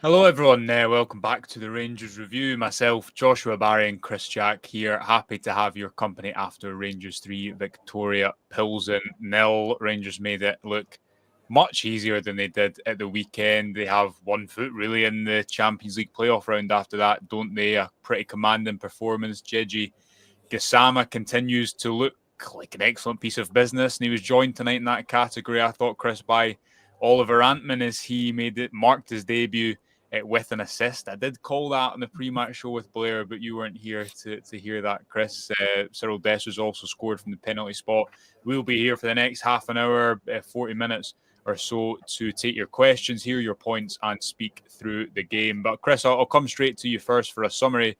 Hello, everyone. Welcome back to the Rangers Review. Myself, Joshua Barry, and Chris Jack here. Happy to have your company after Rangers 3, Victoria Pilsen 0. Rangers made it look much easier than they did at the weekend. They have one foot really in the Champions League playoff round after that, don't they? A pretty commanding performance. Gigi Gassama continues to look like an excellent piece of business, and he was joined tonight in that category, I thought, Chris, by Oliver Antman as he marked his debut with an assist. I did call that on the pre-match show with Blair, but you weren't here to hear that, Chris. Cyril Dessers also scored from the penalty spot. We'll be here for the next half an hour, 40 minutes or so to take your questions, hear your points, and speak through the game. But Chris, I'll come straight to you first for a summary.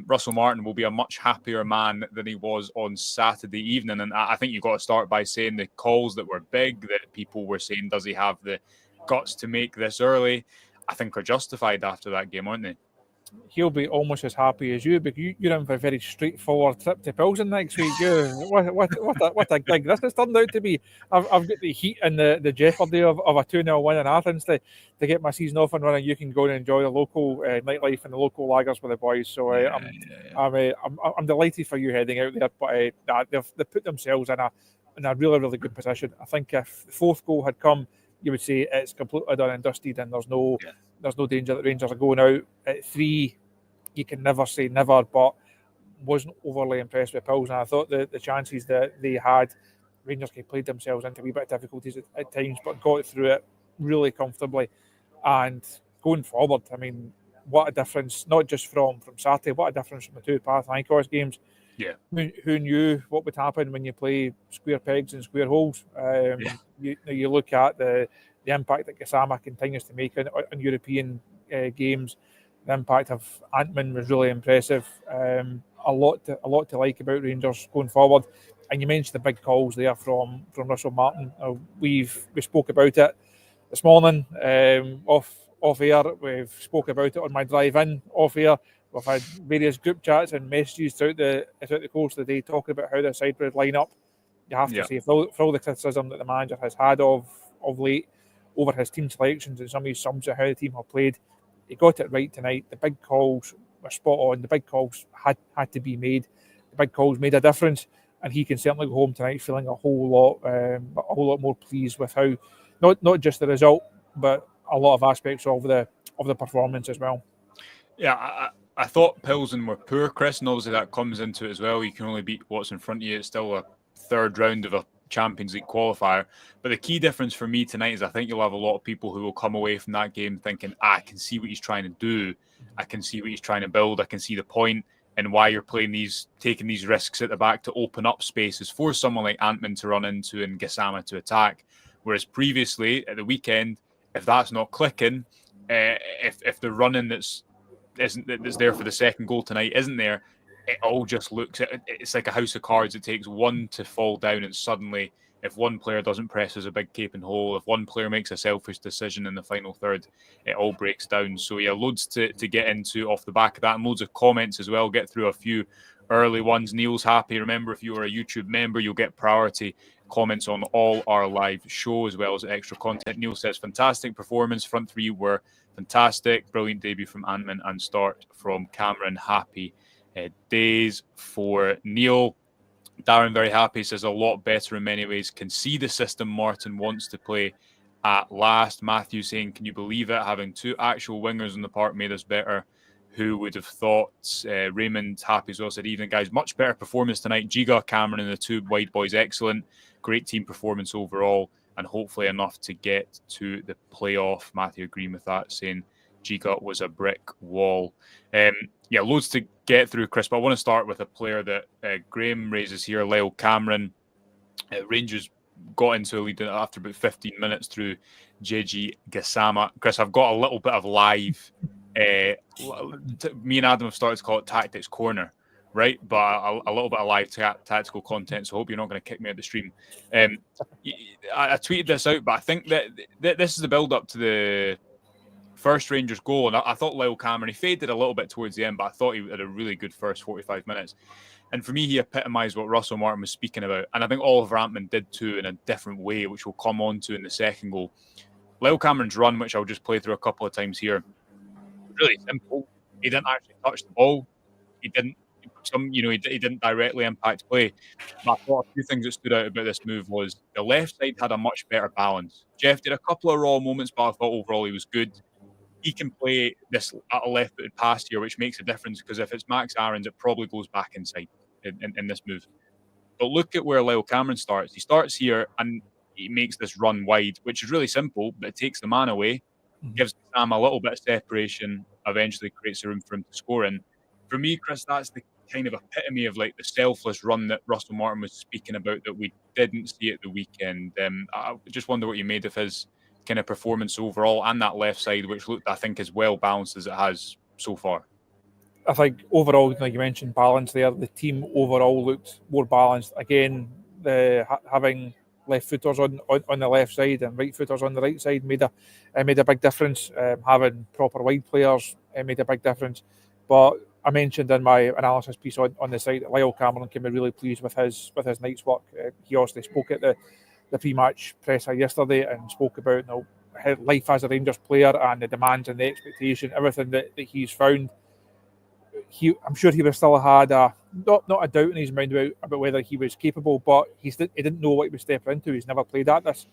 Russell Martin will be a much happier man than he was on Saturday evening. And I think you've got to start by saying the calls that were big, that people were saying, does he have the guts to make this early? I think are justified after that game, aren't they? He'll be almost as happy as you, because you're in for a very straightforward trip to Pilsen next week. What a gig this has turned out to be. I've got the heat and the jeopardy of a 2-0 win in Athens to get my season off and running. You can go and enjoy the local nightlife and the local lagers with the boys. So I'm delighted for you heading out there. But they've put themselves in a really, really good position. I think if the fourth goal had come, you would say it's completely done and dusted, and there's no danger that Rangers are going out at 3. You can never say never, but wasn't overly impressed with Pilsen. I thought the chances that they had, Rangers could played themselves into a wee bit of difficulties at times, but got through it really comfortably. And going forward, I mean, what a difference, not just from Saturday, what a difference from the two Panathinaikos games. Yeah. Who knew what would happen when you play square pegs and square holes? You look at the impact that Gassama continues to make on European games. The impact of Antman was really impressive. A lot to like about Rangers going forward. And you mentioned the big calls there from Russell Martin. We spoke about it this morning off air. We've spoke about it on my drive in off air. We've had various group chats and messages throughout the course of the day talking about how the side would line up. You have to say, for all the criticism that the manager has had of late over his team selections and some of his sums of how the team have played, he got it right tonight. The big calls were spot on. The big calls had to be made. The big calls made a difference, and he can certainly go home tonight feeling a whole lot more pleased with how not just the result, but a lot of aspects of the performance as well. Yeah, I thought Pilsen were poor, Chris, and obviously that comes into it as well. You can only beat what's in front of you. It's still a third round of a Champions League qualifier. But the key difference for me tonight is I think you'll have a lot of people who will come away from that game thinking, I can see what he's trying to do. I can see what he's trying to build. I can see the point and why you're taking these risks at the back to open up spaces for someone like Antman to run into and Gassama to attack. Whereas previously at the weekend, if that's not clicking, if the running that's there for the second goal tonight isn't there, it all just looks, it's like a house of cards. It takes one to fall down, and suddenly if one player doesn't press as a big gaping hole, if one player makes a selfish decision in the final third, it all breaks down. So yeah, loads to get into off the back of that, and loads of comments as well. Get through a few early ones. Neil's happy. Remember, if you are a YouTube member, you'll get priority comments on all our live show as well as extra content. Neil says, fantastic performance. Front three were fantastic. Brilliant debut from Antman and start from Cameron. Happy days for Neil. Darren, very happy, says a lot better in many ways. Can see the system Martin wants to play at last. Matthew saying, can you believe it? Having two actual wingers in the park made us better. Who would have thought? Raymond, happy as well, said, evening, guys. Much better performance tonight. Giga, Cameron, and the two wide boys, excellent. Great team performance overall, and hopefully enough to get to the playoff. Matthew agreeing with that, saying Giga was a brick wall. Yeah, loads to get through, Chris, but I want to start with a player that Graham raises here, Lyle Cameron. Rangers got into a lead after about 15 minutes through Gigi Gassama. Chris, I've got a little bit of live... me and Adam have started to call it Tactics Corner, right? But a little bit of live tactical content, so I hope you're not going to kick me out the stream. I tweeted this out, but I think that this is the build-up to the first Rangers goal, and I thought Lyle Cameron, he faded a little bit towards the end, but I thought he had a really good first 45 minutes. And for me, he epitomised what Russell Martin was speaking about, and I think Oliver Antman did too in a different way, which we'll come on to in the second goal. Lyle Cameron's run, which I'll just play through a couple of times here, really simple. He didn't actually touch the ball. He didn't. He didn't directly impact play. But I thought a few things that stood out about this move was the left side had a much better balance. Jeff did a couple of raw moments, but I thought overall he was good. He can play this at a left-footed pass here, which makes a difference because if it's Max Aarons, it probably goes back inside in this move. But look at where Lyle Cameron starts. He starts here and he makes this run wide, which is really simple, but it takes the man away, gives Sam a little bit of separation, eventually creates a room for him to score in. For me, Chris, that's the kind of epitome of like the selfless run that Russell Martin was speaking about that we didn't see at the weekend. I just wonder what you made of his kind of performance overall and that left side, which looked, I think, as well balanced as it has so far. I think overall, like you mentioned, balance there. The team overall looked more balanced. Again, having left footers on the left side and right footers on the right side made a big difference. Having proper wide players made a big difference. But I mentioned in my analysis piece on the site that Lyle Cameron can be really pleased with his night's work. He also spoke at the pre-match presser yesterday and spoke about life as a Rangers player and the demands and the expectation, everything that he's found. I'm sure he would still have had not a doubt in his mind about whether he was capable, but he didn't know what he was stepping into. He's never played at this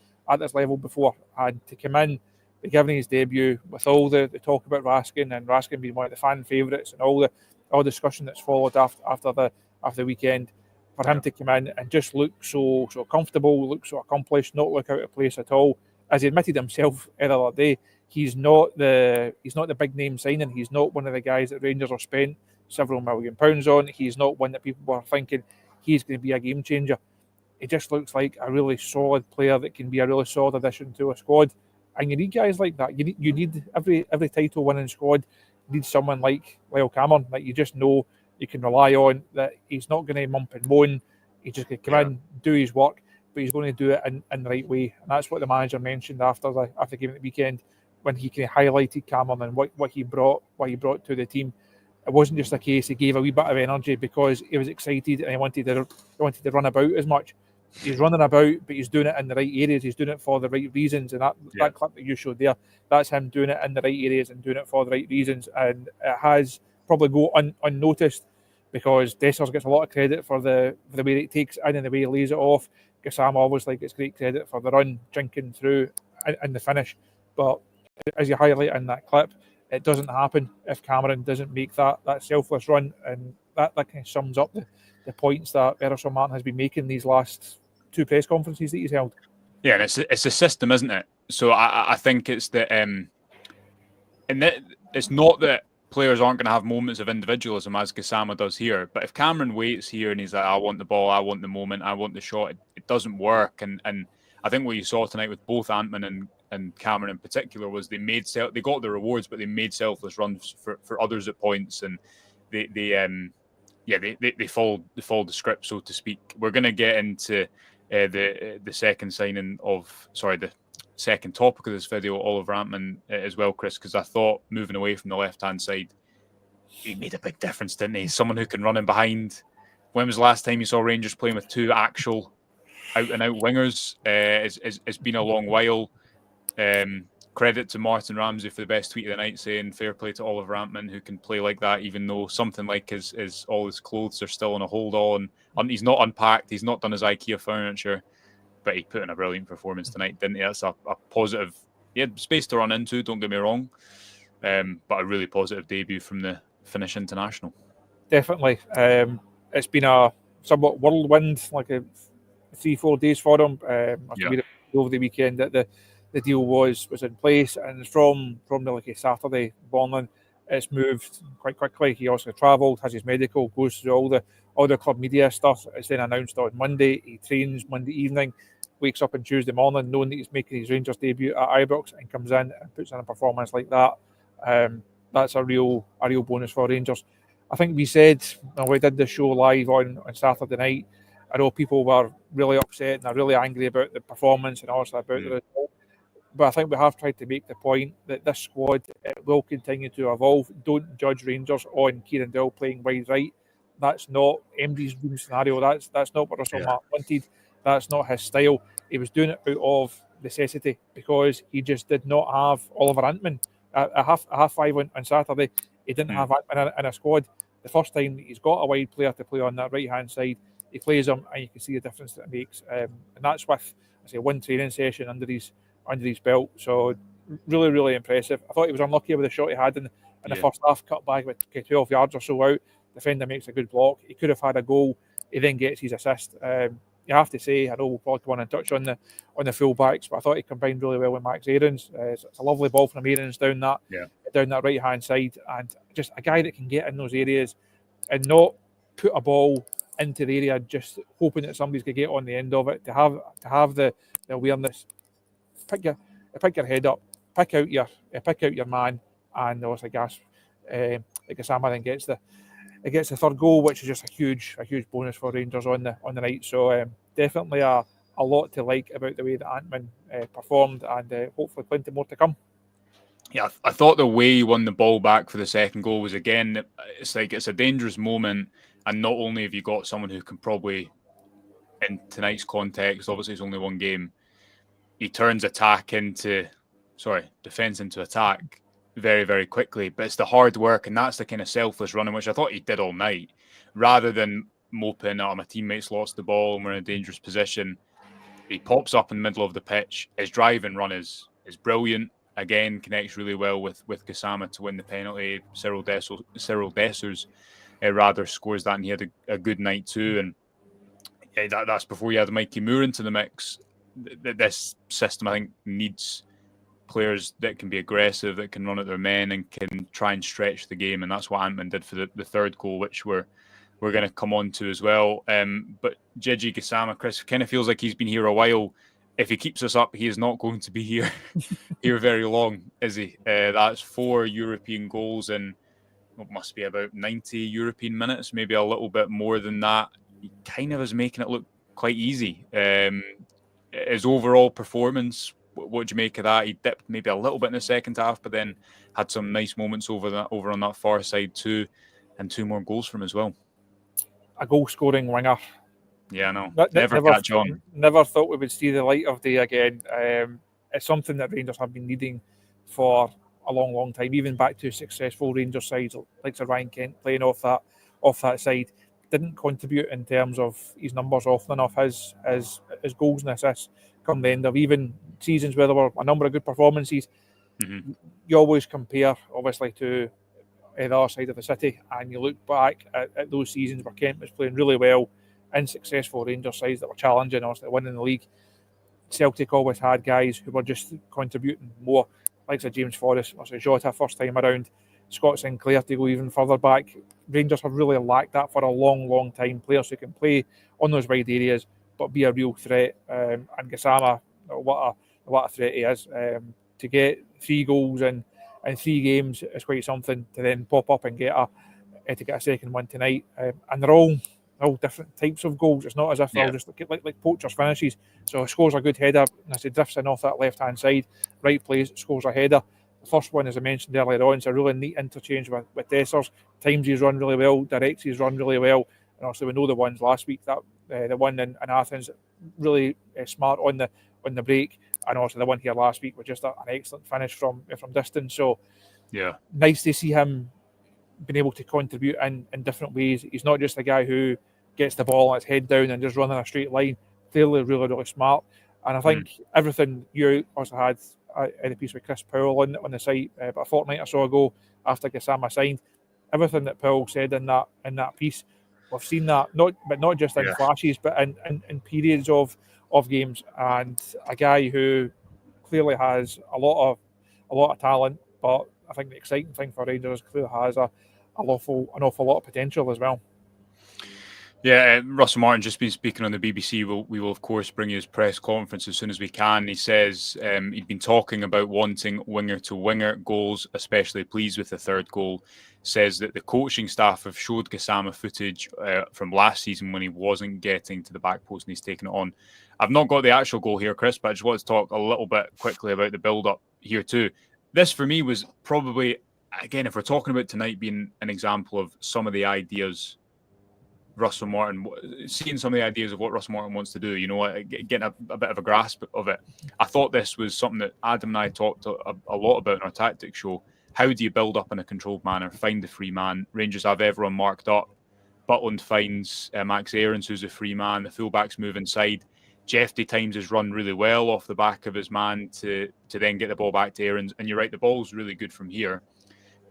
level before, and to come in, be given his debut with all the talk about Raskin and Raskin being one of the fan favourites and all the discussion that's followed after the weekend, for him to come in and just look so comfortable, look so accomplished, not look out of place at all, as he admitted himself the other day. He's not the big name signing. He's not one of the guys that Rangers have spent several £1 million on. He's not one that people were thinking he's going to be a game changer. He just looks like a really solid player that can be a really solid addition to a squad. And you need guys like that. You need every title winning squad. You need someone like Lyle Cameron that you just know you can rely on, that he's not going to mump and moan. He's just going to come in, do his work, but he's going to do it in the right way. And that's what the manager mentioned after the game at the weekend, when he kind of highlighted Cameron and what he brought to the team. It wasn't just a case he gave a wee bit of energy because he was excited and he wanted to run about as much. He's running about, but he's doing it in the right areas. He's doing it for the right reasons. And that clip that you showed there, that's him doing it in the right areas and doing it for the right reasons. And it has probably go unnoticed because Dessers gets a lot of credit for the way it takes in and the way he lays it off. Gassama obviously gets great credit for the run, drinking through and the finish. But as you highlight in that clip, it doesn't happen if Cameron doesn't make that selfless run, and that kind of sums up the points that Russell Martin has been making these last two press conferences that he's held. Yeah, and it's a system, isn't it? So I think it's that, and it's not that players aren't going to have moments of individualism as Gassama does here, but if Cameron waits here and he's like, I want the ball, I want the moment, I want the shot, it doesn't work. And I think what you saw tonight with both Antman and Cameron in particular was they got the rewards, but they made selfless runs for others at points, and they followed the script, so to speak. We're going to get into the second the second topic of this video, Oliver Antman, as well, Chris, because I thought moving away from the left-hand side, he made a big difference, didn't he? Someone who can run in behind. When was the last time you saw Rangers playing with two actual out-and-out wingers? It's been a long while. Credit to Martin Ramsey for the best tweet of the night, saying fair play to Oliver Antman, who can play like that, even though something like his all his clothes are still on a hold on. He's not unpacked, he's not done his IKEA furniture, but he put in a brilliant performance tonight, didn't he? That's a positive. He had space to run into, don't get me wrong, but a really positive debut from the Finnish international. Definitely. It's been a somewhat whirlwind, like a 3-4 days for him. Over the weekend that the deal was in place, and from the Saturday morning, it's moved quite quickly. He also travelled, has his medical, goes through all the club media stuff. It's then announced on Monday. He trains Monday evening, wakes up on Tuesday morning knowing that he's making his Rangers debut at Ibrox, and comes in and puts in a performance like that. That's a real bonus for Rangers. I think we said when we did the show live on Saturday night, I know people were really upset and are really angry about the performance and also about the result. But I think we have tried to make the point that this squad will continue to evolve. Don't judge Rangers on Kieran Dowell playing wide right. That's not MD's dream scenario. That's not what Russell Martin wanted. That's not his style. He was doing it out of necessity because he just did not have Oliver Antman at half five on Saturday, he didn't have Antman in a squad. The first time he's got a wide player to play on that right hand side, he plays him, and you can see the difference that it makes. And that's with, I say, one training session under his belt. So really, really impressive. I thought he was unlucky with the shot he had in the first half, cut back with 12 yards or so out. Defender makes a good block. He could have had a goal. He then gets his assist. You have to say, I know we'll probably come on and touch on the full backs, but I thought he combined really well with Max Aarons. It's a lovely ball from Aarons down that right hand side, and just a guy that can get in those areas and not put a ball into the area just hoping that somebody's going to get on the end of it. To have the awareness, pick your head up, pick out your man, and obviously Gassama then gets the third goal, which is just a huge bonus for Rangers on the night. So definitely a lot to like about the way that Antman performed, and hopefully plenty more to come. Yeah, I thought the way he won the ball back for the second goal was, again, it's a dangerous moment, and not only have you got someone who can probably, in tonight's context, obviously it's only one game, he turns defence into attack very, very quickly. But it's the hard work, and that's the kind of selfless running, which I thought he did all night, rather than moping, my teammates lost the ball and we're in a dangerous position. He pops up in the middle of the pitch. His drive and run is brilliant. Again, connects really well with Gassama to win the penalty. Cyril Dessers rather scores that, and he had a good night too. And that's before you had Mikey Moore into the mix. This system, I think, needs players that can be aggressive, that can run at their men and can try and stretch the game, and that's what Antman did for the third goal, which we're going to come on to as well. But Gigi Gassama, Chris, kind of feels like he's been here a while. If he keeps us up, he is not going to be here very long, is he? That's 4 European goals in what must be about 90 European minutes, maybe a little bit more than that. He kind of is making it look quite easy. His overall performance, what do you make of that? He dipped maybe a little bit in the second half, but then had some nice moments over on that far side too, and 2 more goals from him as well. A goal-scoring winger. Yeah, I know. Never catch on. Never thought we would see the light of day again. It's something that Rangers have been needing for a long, long time. Even back to successful Rangers sides like Sir Ryan Kent playing off that side, didn't contribute in terms of his numbers often enough. His goals and assists come the end of even seasons where there were a number of good performances. Mm-hmm. You always compare, obviously, to the other side of the city, and you look back at those seasons where Kent was playing really well in successful Rangers sides that were challenging, obviously winning the league. Celtic always had guys who were just contributing more, like James Forrest, Jota first time around, Scott Sinclair to go even further back. Rangers have really lacked that for a long, long time. Players who can play on those wide areas but be a real threat. And Gassama, what a threat he is. To get 3 goals in 3 games is quite something. To then pop up and get a second one tonight, and they're all different types of goals. It's not as if they're all just like poachers finishes. So he scores a good header, and as he drifts in off that left hand side, right place, scores a header. The first one, as I mentioned earlier on, is a really neat interchange with Dessers. Times he's run really well, directs he's run really well, and also we know the ones last week, that the one in Athens, really smart on the break, and also the one here last week was just an excellent finish from distance. So nice to see him been able to contribute in different ways. He's not just a guy who gets the ball and his head down and just running a straight line. Clearly really, really smart. And I think everything you also had in a piece with Chris Powell on the site about a fortnight or so ago after Gassama signed, everything that Powell said in that piece, we've seen that not just in flashes, but in periods of games. And a guy who clearly has a lot of talent, but I think the exciting thing for Rangers clearly has an awful lot of potential as well. Yeah, Russell Martin just been speaking on the BBC. We will of course bring you his press conference as soon as we can. He says he'd been talking about wanting winger-to-winger goals, especially pleased with the third goal. Says that the coaching staff have showed Gassama footage from last season when he wasn't getting to the back post and he's taken it on. I've not got the actual goal here, Chris, but I just want to talk a little bit quickly about the build-up here too. This for me was probably, again, if we're talking about tonight being an example of some of the ideas Russell Martin, seeing some of the ideas of what Russell Martin wants to do, getting a bit of a grasp of it. I thought this was something that Adam and I talked a lot about in our tactics show. How do you build up in a controlled manner, find the free man? Rangers have everyone marked up. Butland finds Max Aarons, who's a free man. The fullbacks move inside. Jeffy times his run really well off the back of his man to then get the ball back to Aarons. And you're right, the ball's really good from here.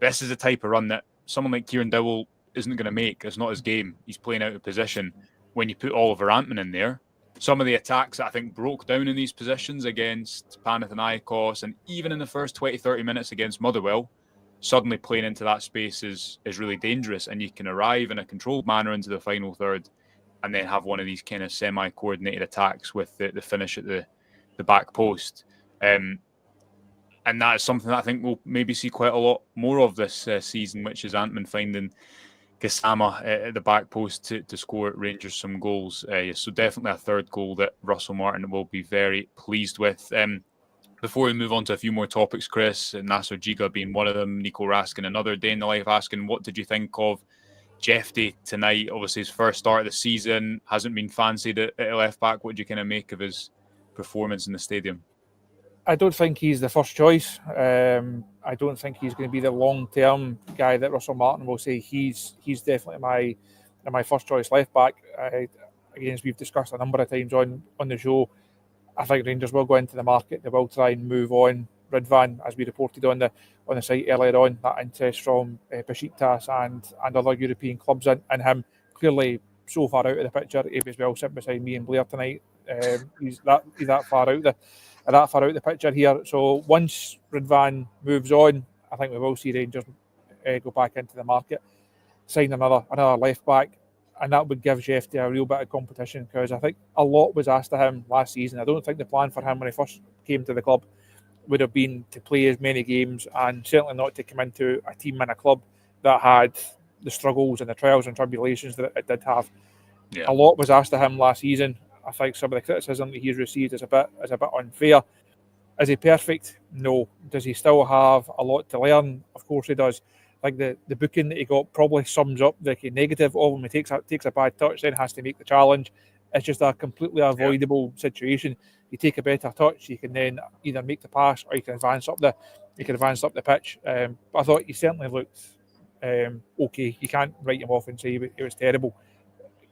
This is the type of run that someone like Kieran Dowell isn't going to make. It's not his game. He's playing out of position. When you put Oliver Antman in there, some of the attacks that I think broke down in these positions against Panathinaikos and even in the first 20, 30 minutes against Motherwell, suddenly playing into that space is really dangerous, and you can arrive in a controlled manner into the final third and then have one of these kind of semi-coordinated attacks with the finish at the back post. And that is something that I think we'll maybe see quite a lot more of this season, which is Antman finding Gassama at the back post to score Rangers some goals. So definitely a third goal that Russell Martin will be very pleased with. Before we move on to a few more topics, Chris, Nasser Giga being one of them, Nico Raskin another, day in the life asking, what did you think of Jeffy tonight? Obviously his first start of the season, hasn't been fancied at left back. What do you kind of make of his performance in the stadium? I don't think he's the first choice. I don't think he's going to be the long-term guy that Russell Martin will say he's definitely my first choice left back. Again, as we've discussed a number of times on the show, I think Rangers will go into the market. They will try and move on Ridvan, as we reported on the site earlier on, that interest from Besiktas and other European clubs and him clearly so far out of the picture. He was well sitting beside me and Blair tonight. He's that far out the picture here. So once Ridvan moves on, I think we will see Rangers go back into the market, sign another left back, and that would give Jeffy a real bit of competition, because I think a lot was asked of him last season. I don't think the plan for him when he first came to the club would have been to play as many games, and certainly not to come into a team and a club that had the struggles and the trials and tribulations that it did have. Yeah. A lot was asked of him last season. I think some of the criticism that he's received is a bit unfair. Is he perfect? No. Does he still have a lot to learn? Of course he does. I think the booking that he got probably sums up the negative of him. He takes a bad touch, then has to make the challenge. It's just a completely avoidable situation. You take a better touch, you can then either make the pass or you can advance up the pitch. But I thought he certainly looked okay. You can't write him off and say it was terrible.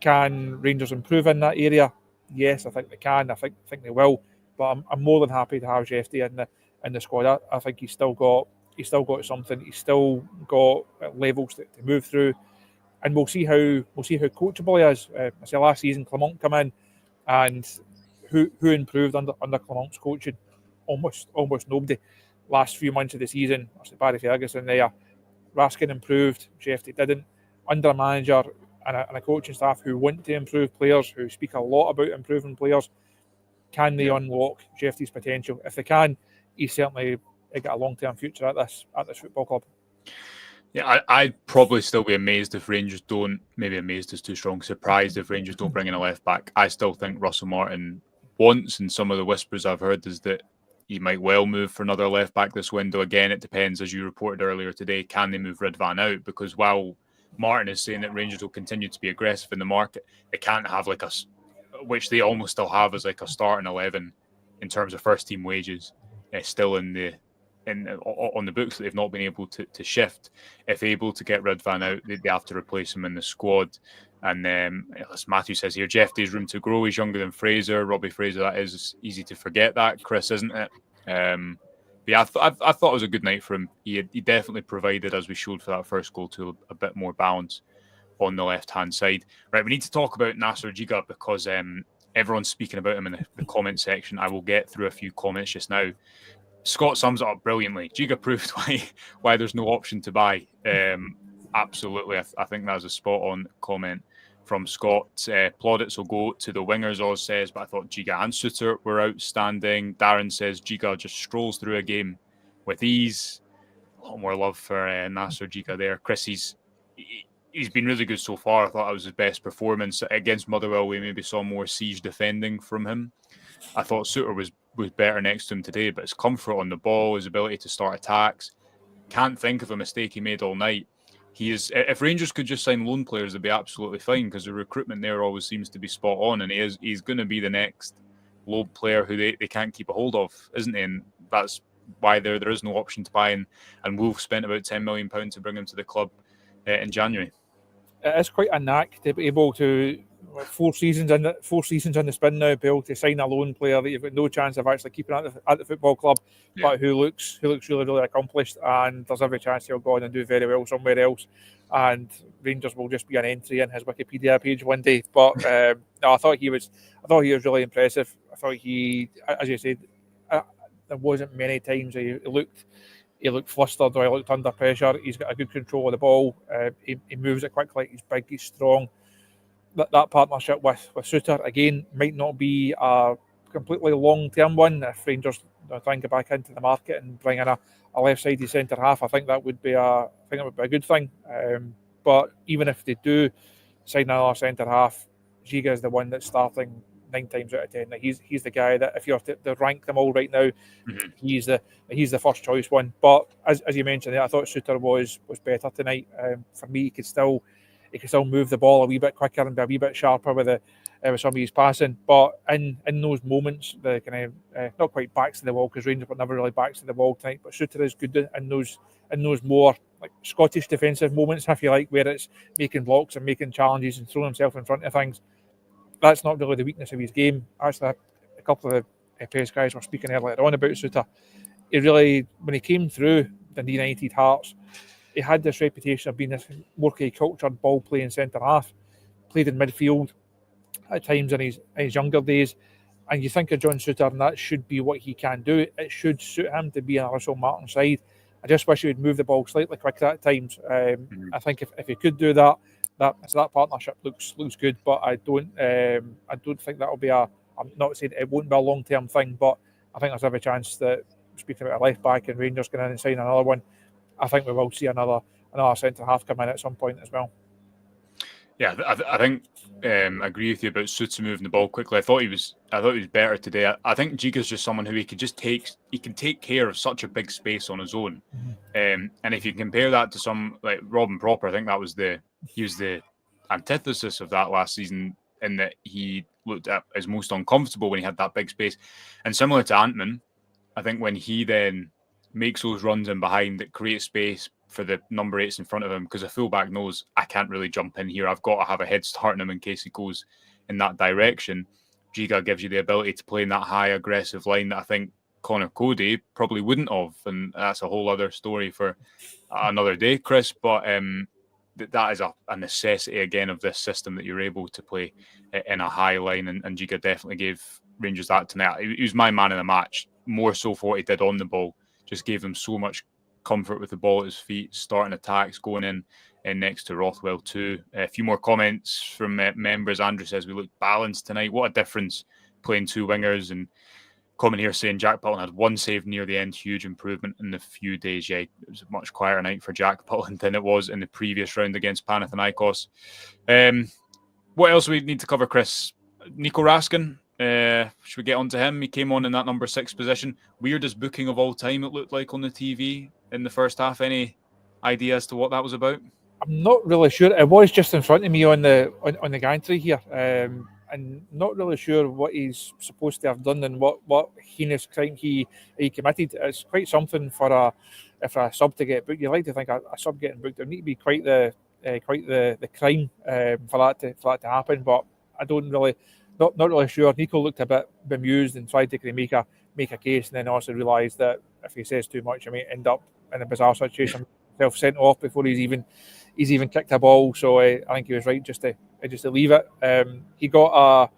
Can Rangers improve in that area? Yes, I think they can. I think they will. But I'm more than happy to have Jeffy in the squad. I think he's still got something. He's still got levels to move through, and we'll see how coachable he is. I said last season Clement come in, and who improved under Clement's coaching? Almost nobody. Last few months of the season, I said Barry Ferguson there. Raskin improved. Jeffy didn't. Under a manager and a coaching staff who want to improve players, who speak a lot about improving players, can they unlock Jeffy's potential? If they can, he's certainly got a long-term future at this football club. Yeah, I'd probably still be amazed if Rangers don't, maybe amazed is too strong, surprised if Rangers don't bring in a left back. I still think Russell Martin wants, and some of the whispers I've heard is that he might well move for another left back this window. Again, it depends, as you reported earlier today, can they move Ridvan out? Because while Martin is saying that Rangers will continue to be aggressive in the market, they can't have which they almost still have as like a starting 11 in terms of first team wages, still on the books that they've not been able to shift. If able to get Ridvan out, they have to replace him in the squad. And as Matthew says here, Jeffy's room to grow. He's younger than Fraser, Robbie Fraser. That is easy to forget that, Chris, isn't it? But yeah, I thought it was a good night for him. He definitely provided, as we showed for that first goal, to a bit more balance on the left-hand side. Right, we need to talk about Nasser Giga because everyone's speaking about him in the comment section. I will get through a few comments just now. Scott sums it up brilliantly. Giga proved why there's no option to buy. Absolutely, I think that was a spot-on comment from Scott. Plaudits will go to the wingers, Oz says, but I thought Giga and Suter were outstanding. Darren says Giga just strolls through a game with ease. A lot more love for Nasser Giga there. Chris, he's been really good so far. I thought it was his best performance. Against Motherwell, we maybe saw more siege defending from him. I thought Suter was better next to him today, but his comfort on the ball, his ability to start attacks, can't think of a mistake he made all night. he is. If Rangers could just sign loan players, they'd be absolutely fine because the recruitment there always seems to be spot on, and he's going to be the next loan player who they can't keep a hold of, isn't he? And that's why there is no option to buy, and Wolves spent about £10 million to bring him to the club in January. It is quite a knack to be able to 4 seasons in the spin now, be able to sign a loan player that you've got no chance of actually keeping at the football club, but who looks really accomplished, and there's every chance he'll go on and do very well somewhere else, and Rangers will just be an entry in his Wikipedia page one day. But no, I thought he was really impressive. I thought he, as you said, there wasn't many times he looked flustered or he looked under pressure. He's got a good control of the ball. He moves it quickly. He's big. He's strong. That partnership with Suter again might not be a completely long-term one. If Rangers try and get back into the market and bring in a left-sided centre half, I think that would be a good thing. But even if they do sign another centre half, Giga is the one that's starting 9 times out of 10. He's the guy that if you have to rank them all right now, he's the first choice one. But as you mentioned, I thought Suter was better tonight. For me, he could still move the ball a wee bit quicker and be a wee bit sharper with some of his passing. But in those moments, the kind of not quite backs to the wall, because Rangers were never really backs to the wall tonight. But Suter is good in those more like Scottish defensive moments, if you like, where it's making blocks and making challenges and throwing himself in front of things. That's not really the weakness of his game. Actually, a couple of the press guys were speaking earlier on about Suter. He really, when he came through the United Hearts, he had this reputation of being this more cultured ball-playing centre-half, played in midfield at times in his younger days. And you think of John Suter, and that should be what he can do. It should suit him to be on Russell Martin's side. I just wish he would move the ball slightly quicker at times. I think if he could do that, that partnership looks good. But I don't think that'll be I'm not saying it won't be a long-term thing, but I think there's every chance that, speaking about a left back and Rangers going in and sign another one, I think we will see another centre half come in at some point as well. Yeah, I think I agree with you about Suter moving the ball quickly. I thought he was better today. I think Giga's just someone who he can take care of such a big space on his own. And if you compare that to some like Robin Proper, I think he was the antithesis of that last season, in that he looked at as most uncomfortable when he had that big space. And similar to Antman, I think when he then makes those runs in behind that create space for the number 8s in front of him, because a fullback knows I can't really jump in here. I've got to have a head start on him in case he goes in that direction. Giga gives you the ability to play in that high aggressive line that I think Connor Cody probably wouldn't have, and that's a whole other story for another day, Chris. But that is a necessity again of this system, that you're able to play in a high line, and Giga definitely gave Rangers that tonight. He was my man in the match, more so for what he did on the ball. Just gave them so much comfort with the ball at his feet, starting attacks, going in next to Rothwell too. A few more comments from members. Andrew says we looked balanced tonight. What a difference playing 2 wingers. And comment here saying Jack Butland had 1 save near the end. Huge improvement in the few days. Yeah, it was a much quieter night for Jack Butland than it was in the previous round against Panathinaikos. What else do we need to cover, Chris? Nico Raskin. Should we get on to him? He came on in that number 6 position. Weirdest booking of all time, it looked like, on the TV in the first half. Any idea as to what that was about? I'm not really sure. It was just in front of me on the gantry here, and not really sure what he's supposed to have done and what heinous crime he committed. It's quite something for a sub to get booked. You like to think a sub getting booked, there need to be quite the crime for that to happen. But I don't really. Not really sure. Nico looked a bit bemused and tried to kind of make a case, and then also realised that if he says too much, he may end up in a bizarre situation, himself sent off before he's even kicked a ball. So I think he was right just to leave it. He got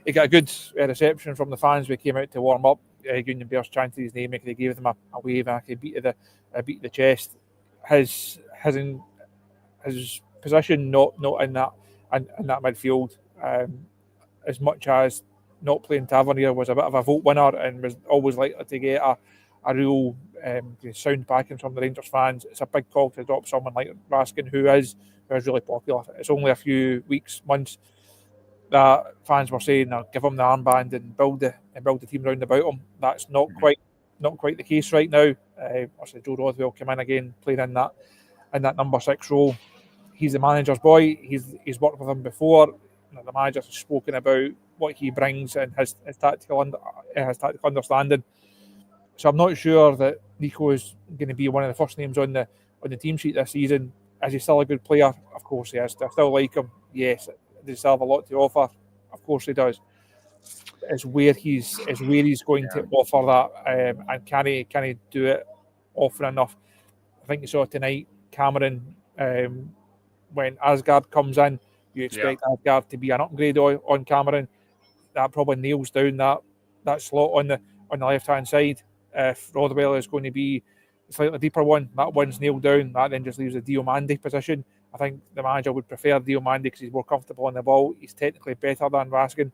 a good reception from the fans. We came out to warm up. Union Bears chanted his name, and they gave them a wave and a beat of the chest. His position not in that midfield. As much as not playing Tavernier was a bit of a vote winner and was always likely to get a real sound backing from the Rangers fans, it's a big call to drop someone like Raskin, who is really popular. It's only a few months that fans were saying, give him the armband and build the team round about him. That's not quite the case right now. Obviously, Joe Rothwell came in again, playing in in that number 6 role. He's the manager's boy. He's worked with him before. The manager's spoken about what he brings and his tactical understanding. So I'm not sure that Nico is going to be one of the first names on the team sheet this season. Is he still a good player? Of course he is. Do I still like him? Yes. Does he still have a lot to offer? Of course he does. It's where he's going to offer that, and can he do it often enough? I think you saw tonight, Cameron, when Asgard comes in, you expect Asgard to be an upgrade on Cameron. That probably nails down that slot on the left hand side. If Rodwell is going to be a slightly deeper one, that one's nailed down. That then just leaves the Diomande position. I think the manager would prefer Diomande because he's more comfortable on the ball. He's technically better than Raskin.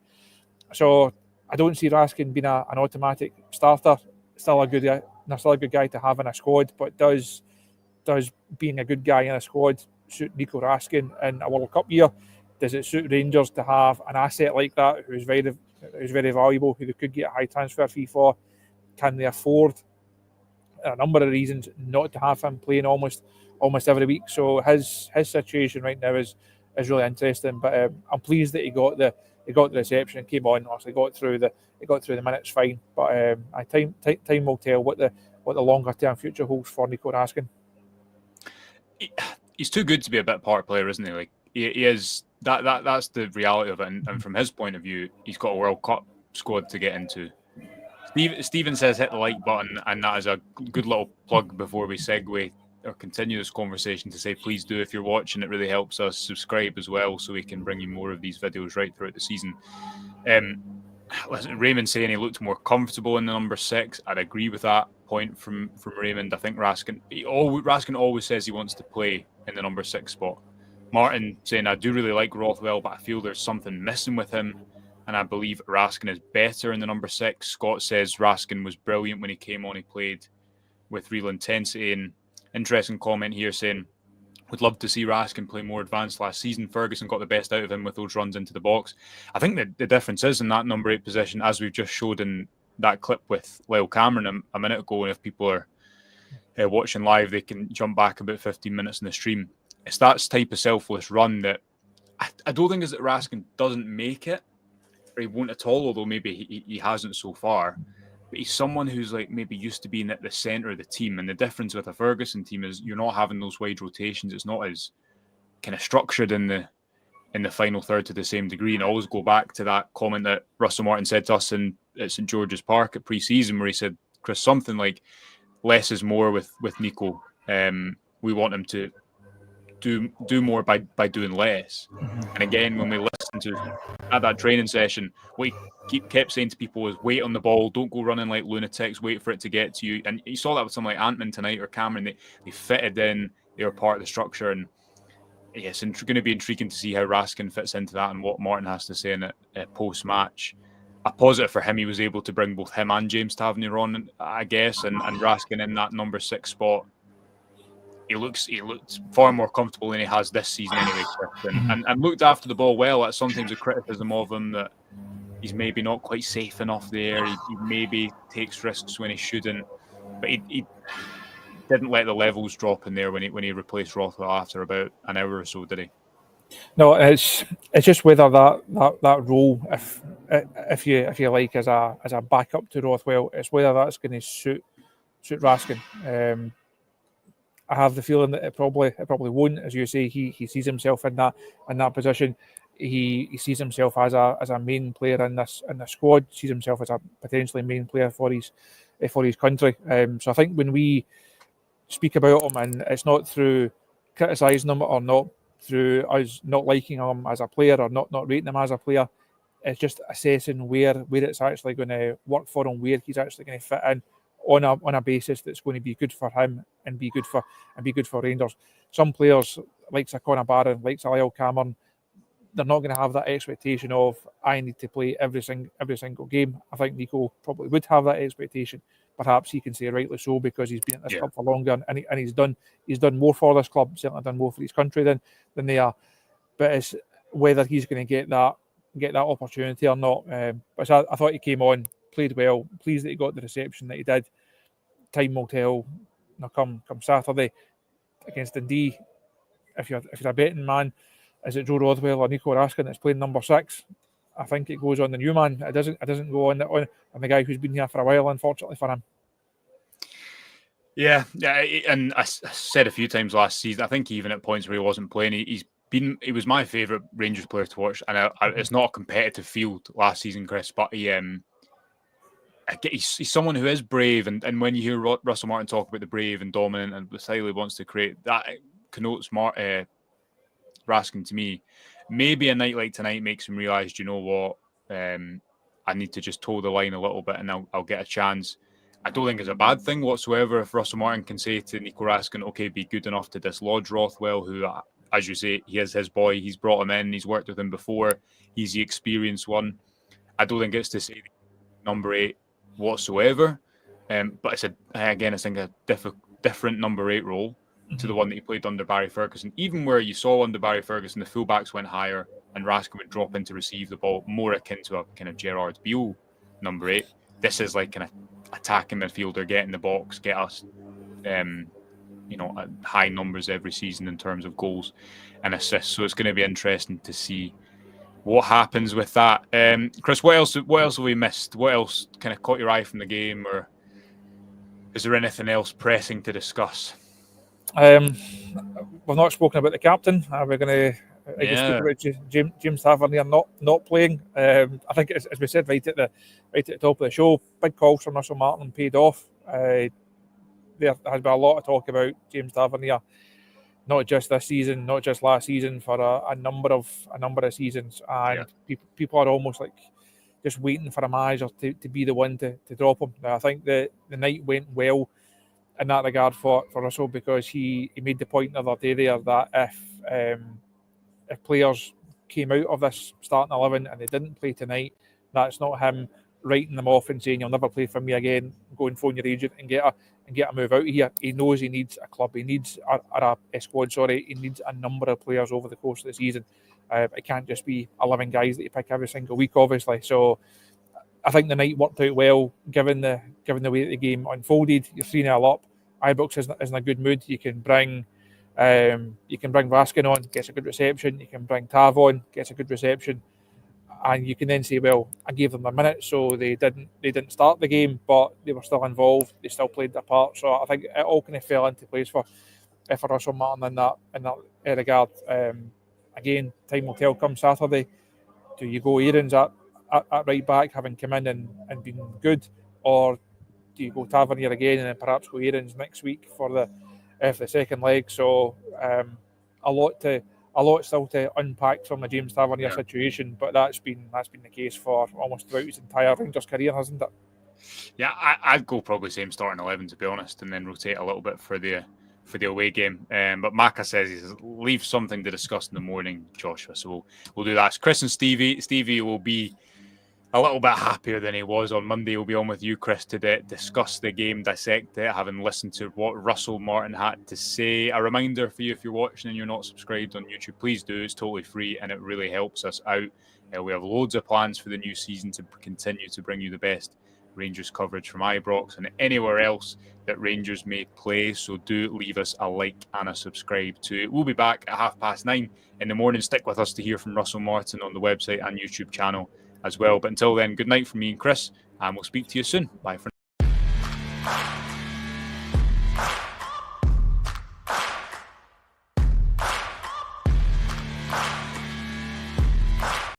So I don't see Raskin being an automatic starter. Still a good guy to have in a squad, but does being a good guy in a squad suit Nico Raskin in a World Cup year? Does it suit Rangers to have an asset like that who's very valuable, who they could get a high transfer fee for? Can they afford, a number of reasons, not to have him playing almost every week? So his situation right now is really interesting. But I'm pleased that he got the reception and came on. Obviously got through the minutes fine. But time will tell what the longer term future holds for Nico Raskin. He's too good to be a bit part player, isn't he? Like he is. That's the reality of it. And from his point of view, he's got a World Cup squad to get into. Stephen says hit the like button, and that is a good little plug before we segue or continue this conversation to say please do, if you're watching, it really helps us, subscribe as well so we can bring you more of these videos right throughout the season. Listen, Raymond saying he looked more comfortable in the number 6. I'd agree with that point from Raymond. I think Raskin always says he wants to play in the number 6 spot. Martin saying, I do really like Rothwell, but I feel there's something missing with him, and I believe Raskin is better in the number 6. Scott says Raskin was brilliant when he came on. He played with real intensity. And interesting comment here saying, would love to see Raskin play more advanced last season. Ferguson got the best out of him with those runs into the box. I think that the difference is in that number 8 position, as we've just showed in that clip with Lyle Cameron a minute ago. And if people are watching live, they can jump back about 15 minutes in the stream. It's that type of selfless run that I don't think is that Raskin doesn't make it, or he won't at all, although maybe he hasn't so far. But he's someone who's like maybe used to being at the centre of the team. And the difference with a Ferguson team is you're not having those wide rotations. It's not as kind of structured in the final third to the same degree. And I always go back to that comment that Russell Martin said to us at St George's Park at pre-season, where he said, Chris, something like less is more with Nico. We want him to do more by doing less. And again, when we listen to at that training session, what he kept saying to people was wait on the ball, don't go running like lunatics, wait for it to get to you. And you saw that with someone like Antman tonight or Cameron. They fitted in, they were part of the structure. And yes, it's going to be intriguing to see how Raskin fits into that and what Martin has to say in it post-match. A positive for him, he was able to bring both him and James Tavernier on, I guess, and Raskin in that number 6 spot. He looks far more comfortable than he has this season anyway, and looked after the ball well. That's sometimes a criticism of him, that he's maybe not quite safe enough there. He maybe takes risks when he shouldn't, but he didn't let the levels drop in there when he replaced Rothwell after about an hour or so, did he? No, it's just whether that role, if you like, as a backup to Rothwell, it's whether that's going to suit Raskin. I have the feeling that it probably won't. As you say, he sees himself in that position. He sees himself as a main player in this squad. Sees himself as a potentially main player for his country. So I think when we speak about him, and it's not through criticising him or not through us not liking him as a player or not rating him as a player, it's just assessing where it's actually going to work for him, where he's actually going to fit in on a basis that's going to be good for him and be good for Rangers. Some players like Conor Barron, like Lyle Cameron, they're not going to have that expectation of I need to play every single game. I think Nico probably would have that expectation. Perhaps he can say rightly so, because he's been at this club for longer and he's done more for this club, certainly done more for his country than they are. But it's whether he's going to get that opportunity or not. But I thought he came on, played well, pleased that he got the reception that he did. Time will tell. Come Saturday, against Dundee, if you're a betting man, is it Joe Rothwell or Nico Raskin that's playing number 6? I think it goes on the new man. It doesn't go on the guy who's been here for a while, unfortunately for him. Yeah, and I said a few times last season, I think even at points where he wasn't playing, he was my favourite Rangers player to watch, and it's not a competitive field last season, Chris, but he's someone who is brave, and when you hear Russell Martin talk about the brave and dominant and the style he wants to create, that connotes Raskin to me. Maybe a night like tonight makes him realise, you know what, I need to just toe the line a little bit and I'll get a chance. I don't think it's a bad thing whatsoever if Russell Martin can say to Nico Raskin, okay, be good enough to dislodge Rothwell, who, as you say, he is his boy. He's brought him in. He's worked with him before. He's the experienced one. I don't think it's to say number 8 whatsoever. But it's I think a different number 8 role to the one that he played under Barry Ferguson. Even where you saw under Barry Ferguson, the fullbacks went higher and Raskin would drop in to receive the ball, more akin to a kind of Gerard Beale number 8. This is like kind of attacking midfielder, get in the box, get us, high numbers every season in terms of goals and assists. So it's going to be interesting to see what happens with that. Chris, what else have we missed? What else kind of caught your eye from the game, or is there anything else pressing to discuss? We've not spoken about the captain. We're going to speak about James Tavernier not playing. I think, as we said right at the top of the show, big calls from Russell Martin paid off. There has been a lot of talk about James Tavernier, not just this season, not just last season, for a number of seasons, and people are almost like just waiting for a manager to be the one to drop him. Now, I think the night went well in that regard for Russell, because he made the point the other day there that if players came out of this starting 11 and they didn't play tonight, that's not him writing them off and saying you'll never play for me again. Go and phone your agent and get a move out of here. He knows he needs a club. He needs a squad. He needs a number of players over the course of the season. It can't just be 11 guys that you pick every single week, obviously. So I think the night worked out well, given the way that the game unfolded. You're 3-0 up. Ibrox is in a good mood. You can bring Raskin on, gets a good reception. You can bring Tav on, gets a good reception, and you can then say, well, I gave them a minute, so they didn't start the game, but they were still involved. They still played their part. So I think it all kind of fell into place for Russell Martin in that regard. Again, time will tell come Saturday. Do you go Aaron's at right back, having come in and been good, or do you go Tavernier again and then perhaps go Aaron's next week for the second leg? So a lot still to unpack from the James Tavernier situation, but that's been the case for almost throughout his entire Rangers career, hasn't it? Yeah, I'd go probably same starting 11, to be honest, and then rotate a little bit for the away game. But Maka says he says leave something to discuss in the morning, Joshua. So we'll do that. Chris and Stevie will be a little bit happier than he was on Monday. We'll be on with you, Chris, to discuss the game, dissect it, having listened to what Russell Martin had to say. A reminder for you, if you're watching and you're not subscribed on YouTube, please do. It's totally free and it really helps us out. We have loads of plans for the new season to continue to bring you the best Rangers coverage from Ibrox and anywhere else that Rangers may play. So do leave us a like and a subscribe too. We'll be back at 9:30 in the morning. Stick with us to hear from Russell Martin on the website and YouTube channel as well. But until then, good night from me and Chris, and we'll speak to you soon. Bye for now.